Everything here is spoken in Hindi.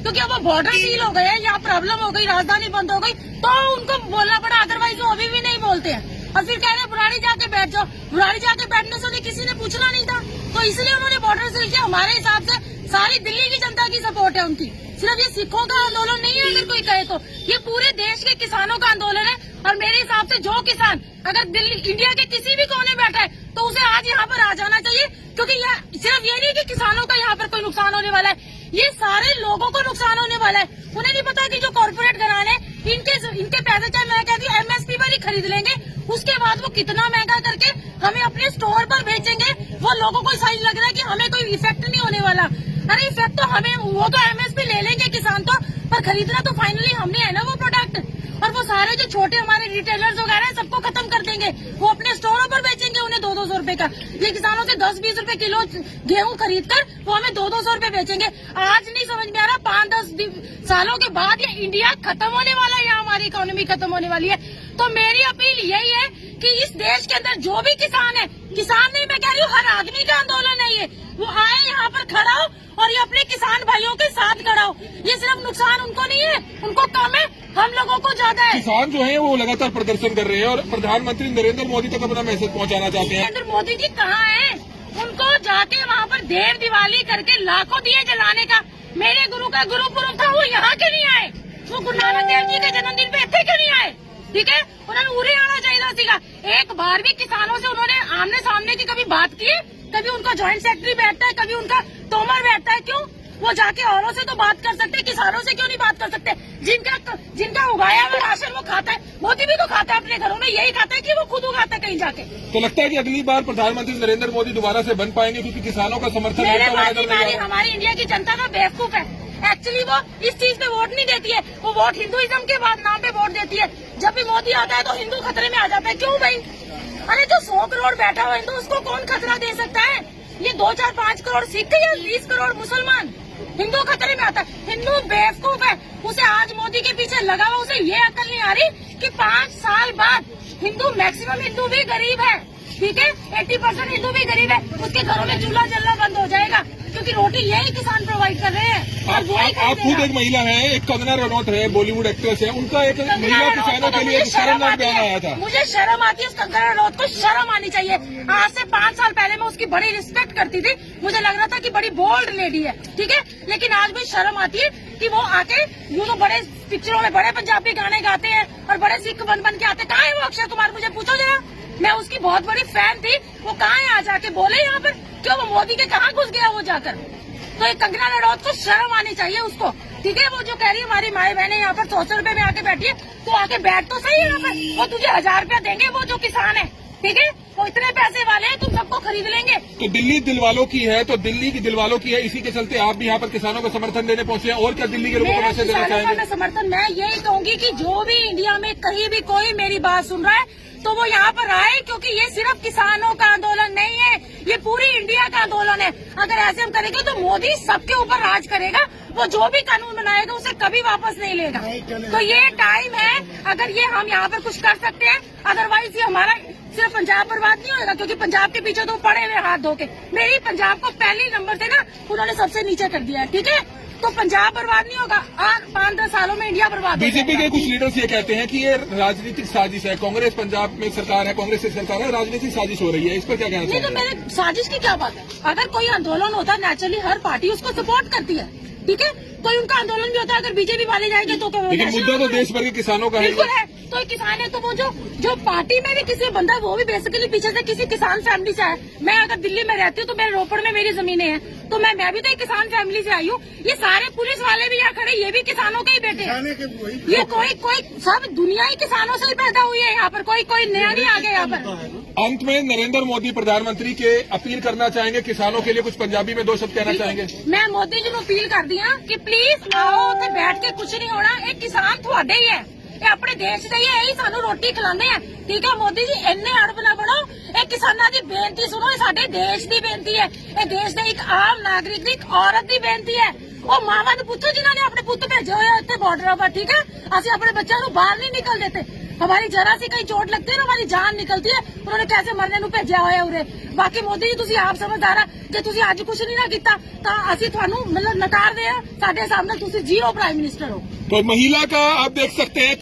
क्योंकि अब वो बॉर्डर सील हो गए, यहाँ प्रॉब्लम हो गई, राजधानी बंद हो गई, तो उनको बोलना पड़ा, अदरवाइज वो अभी भी नहीं बोलते हैं। और फिर कह रहे बुराड़ी जाके बैठ जाओ। बुराड़ी जाके बैठने से उन्हें किसी ने पूछना नहीं था, तो इसलिए उन्होंने बॉर्डर सील किया। हमारे हिसाब से सारी दिल्ली की जनता की सपोर्ट है उनकी, सिर्फ ये सिखों का आंदोलन नहीं है। अगर कोई कहे तो ये पूरे देश के किसानों का आंदोलन है। और मेरे हिसाब से जो किसान अगर दिल्ली इंडिया के किसी भी कोने बैठा है तो उसे आज यहाँ पर आ जाना चाहिए, क्योंकि यह सिर्फ ये नहीं कि किसानों का यहाँ पर कोई नुकसान होने वाला है, ये सारे लोगों को नुकसान होने वाला है। उन्हें नहीं पता कि जो कॉर्पोरेट घराने इनके पैसे चाहे मैं कहती हूँ MSP पर ही खरीद लेंगे, उसके बाद वो कितना महंगा करके हमें अपने स्टोर पर बेचेंगे। वो लोगों को सही लग रहा है कि हमें कोई इफेक्ट नहीं होने वाला। अरे इफेक्ट तो हमें, वो तो MSP ले लेंगे किसान तो, पर खरीदना तो फाइनली हमने है ना वो प्रोडक्ट। और वो सारे जो छोटे हमारे रिटेलर्स वगैरह सबको खत्म कर देंगे, वो अपने स्टोरों पर बेचेंगे उन्हें 200-200 रुपए का। ये किसानों से 10-20 रुपए किलो गेहूं खरीद कर वो हमें 200-200 रुपए बेचेंगे। आज नहीं समझ में आ रहा, 5-10 सालों के बाद ये इंडिया खत्म होने वाला है, यहाँ हमारी इकोनॉमी खत्म होने वाली है। तो मेरी अपील यही है कि इस देश के अंदर जो भी किसान है, किसान नहीं मैं कह रही हूँ, हर आदमी का आंदोलन है ये, वो आए यहाँ पर खड़ा हो और ये अपने किसान भाइयों के साथ खड़ा हो। ये सिर्फ नुकसान उनको नहीं है, उनको कम है, हम लोगों को ज्यादा है। किसान जो है वो लगातार प्रदर्शन कर रहे हैं और प्रधानमंत्री नरेंद्र मोदी तक अपना मैसेज पहुंचाना चाहते हैं। नरेंद्र मोदी जी कहाँ है? उनको जाके वहाँ पर देव दिवाली करके लाखों दिए जलाने का, मेरे गुरु का गुरुपुरब था, वो यहाँ क्यों नहीं आए? वो गुरु नानक देव जी के जन्मदिन पे इतने क्यों नहीं आए? ठीक है, उन्होंने उरे आना चाहिए सीखा। एक बार भी किसानों से उन्होंने आमने सामने की कभी बात की है? कभी उनका ज्वाइंट सेक्रेटरी बैठता है, कभी उनका तोमर बैठता है, क्यों? वो जाके औरों से तो बात कर सकते, किसानों से क्यों नहीं बात कर सकते? जिनका उगाया हुआ राशन वो खाता है, मोदी भी तो खाता है अपने घरों में, यही खाता है कि वो खुद उगाता है कहीं जाके। तो लगता है कि अगली बार प्रधानमंत्री नरेंद्र मोदी दोबारा से बन पाएंगे, क्योंकि किसानों का समर्थन हमारी इंडिया की जनता ना बेवकूफ है। एक्चुअली वो इस चीज पे वोट नहीं देती है, वो वोट हिंदुइज्म के बाद नाम पे वोट देती है। जब भी मोदी आता है तो हिंदू खतरे में आ जाता है, क्यों भाई? अरे जो 100 करोड़ बैठा हुआ हिंदू, उसको कौन खतरा दे सकता है? ये 2-4-5 करोड़ सिख या 20 करोड़ मुसलमान, हिंदू खतरे में आता है। हिंदू बेवकूफ है, उसे आज मोदी के पीछे लगा हुआ, उसे ये अकल नहीं आ रही कि 5 साल बाद हिंदू, मैक्सिमम हिंदू भी गरीब है, ठीक है, 80% हिंदू भी गरीब है, उसके घरों में चूल्हा जलना बंद हो जाएगा, क्योंकि रोटी यही किसान प्रोवाइड कर रहे हैं। आप खुद एक महिला है, एक कंगना रनौत है, बॉलीवुड एक्ट्रेस है, उनका एक महिला किसानों के लिए शर्मनाक बयान आया था। मुझे शर्म आती है, उस कंगना रनौत को शर्म आनी चाहिए। आज से 5 साल पहले मैं उसकी बड़ी रिस्पेक्ट करती थी, मुझे लग रहा था कि बड़ी बोल्ड लेडी है, ठीक है, लेकिन आज भी शर्म आती है कि वो आके यूँ तो बड़े पिक्चरों में बड़े पंजाबी गाने गाते हैं और बड़े सिख बन के आते। कहाँ है वो अक्षय कुमार? मुझे पूछो जरा, मैं उसकी बहुत बड़ी फैन थी, वो कहाँ है? आ जाके बोले यहाँ पर, क्यों? वो मोदी के कहाँ घुस गया वो जाकर? तो एक कंगना रनौत को शर्म आनी चाहिए उसको, ठीक है। वो जो कह रही है हमारी माए बहने यहाँ पर 100 रुपए में आके बैठी है, तो आके बैठ तो सही है यहाँ पर। वो तुझे 1000 रुपया देंगे, वो जो किसान है, ठीक है, वो इतने पैसे वाले हैं, तुम सबको खरीद लेंगे। तो दिल्ली दिलवालों की है, तो दिल्ली की दिलवालों की है, इसी के चलते आप भी यहाँ पर किसानों को समर्थन देने पहुंचे हैं। और क्या दिल्ली के लोगों को मैसेज देना चाहेंगे? समर्थन मैं यही कहूंगी कि जो भी इंडिया में कहीं भी कोई मेरी बात सुन रहा है तो वो यहाँ पर आए, क्योंकि ये सिर्फ किसानों का आंदोलन नहीं है, ये पूरी इंडिया का आंदोलन है। अगर ऐसे हम करेंगे तो मोदी सबके ऊपर राज करेगा, वो जो भी कानून बनाएगा उसे कभी वापस नहीं लेगा। तो ये टाइम है, अगर ये हम यहाँ पर कुछ कर सकते हैं, अदरवाइज ये हमारा सिर्फ पंजाब बर्बाद नहीं होगा, क्योंकि पंजाब के पीछे तो पड़े हुए हाथ धो के। मेरी पंजाब को पहले नंबर से ना उन्होंने सबसे नीचे कर दिया है, ठीक है, तो पंजाब बर्बाद नहीं होगा, 5-10 सालों में इंडिया बर्बाद। बीजेपी के कुछ लीडर्स ये कहते हैं कि ये राजनीतिक साजिश है, कांग्रेस पंजाब में सरकार है, कांग्रेस की सरकार है, राजनीतिक साजिश हो रही है, इस पर क्या कहना नहीं? तो मेरे साजिश की क्या बात है? अगर कोई आंदोलन होता है, नेचुरली हर पार्टी उसको सपोर्ट करती है, ठीक है, कोई उनका आंदोलन भी होता है। अगर बीजेपी वाले जाएंगे तो लेकिन मुद्दा तो देश भर के किसानों का बिल्कुल है। तो किसान है तो वो जो पार्टी में भी किसी बंदा, वो भी बेसिकली पीछे से किसी किसान फैमिली से है। मैं अगर दिल्ली में रहती हूँ तो मेरे रोपड़ में मेरी जमीनें हैं, तो मैं भी तो एक किसान फैमिली से आई हूँ। ये सारे पुलिस वाले भी यहाँ खड़े, ये भी किसानों के ही बेटे हैं। ये कोई सब दुनिया ही किसानों से ही पैदा हुई है यहाँ पर, कोई नया नहीं आ गया यहाँ पर। अंत में नरेंद्र मोदी प्रधानमंत्री के अपील करना चाहेंगे किसानों के लिए, कुछ पंजाबी में 2 शब्द कहना चाहेंगे? मैं मोदी जी को अपील कर दी कि प्लीज आओ, उत्थे बैठ के कुछ नहीं होना, एक किसान थोड़े ही है, ये अपने देश ਦੇ ਹੀ ਹੈ, ਇਹੀ ਸਾਨੂੰ ਰੋਟੀ ਖਿਲਾਉਂਦੇ ਆ, ਠੀਕ ਹੈ। ਮੋਦੀ ਜੀ ਇੰਨੇ ਅੜਬ ਨਾ ਬਣੋ, ਇਹ ਕਿਸਾਨਾਂ ਦੀ ਬੇਨਤੀ ਸੁਣੋ, ਇਹ ਸਾਡੇ ਦੇਸ਼ ਦੀ ਬੇਨਤੀ ਹੈ, ਇਹ ਦੇਸ਼ ਦੇ ਇੱਕ ਆਮ ਨਾਗਰਿਕ ਦੀ, ਇੱਕ ਔਰਤ ਦੀ ਬੇਨਤੀ ਹੈ। ਉਹ ਮਾਵਾਂ ਨੂੰ ਪੁੱਛੋ ਜਿਨ੍ਹਾਂ ਨੇ ਆਪਣੇ ਪੁੱਤ ਭੇਜੇ ਹੋਏ ਇੱਥੇ ਬਾਰਡਰਾਂ 'ਤੇ, ਠੀਕ ਹੈ। ਅਸੀਂ ਆਪਣੇ ਬੱਚਿਆਂ ਨੂੰ ਬਾਹਰ ਨਹੀਂ ਨਿਕਲ ਦਿੱਤੇ। हमारी जरा सी कहीं चोट लगती है ना हमारी जान निकलती है। उन्होंने कैसे मरने ਨੂੰ ਭੇਜਿਆ ਹੋਇਆ ਉਰੇ। ਬਾਕੀ ਮੋਦੀ ਜੀ ਤੁਸੀਂ ਆਪ ਸਮਝਦਾਰ ਆ, ਜੇ ਤੁਸੀਂ ਅੱਜ ਕੁਝ ਨਹੀਂ ਨਾ ਕੀਤਾ ਤਾਂ ਅਸੀਂ ਤੁਹਾਨੂੰ ਮਤਲਬ ਨਕਾਰਦੇ ਆ। ਸਾਡੇ ਸਾਹਮਣੇ ਤੁਸੀਂ ਜ਼ੀਰੋ ਪ੍ਰਾਈਮ ਮਿਨਿਸਟਰ ਹੋ। तो महिला का आप देख सकते हैं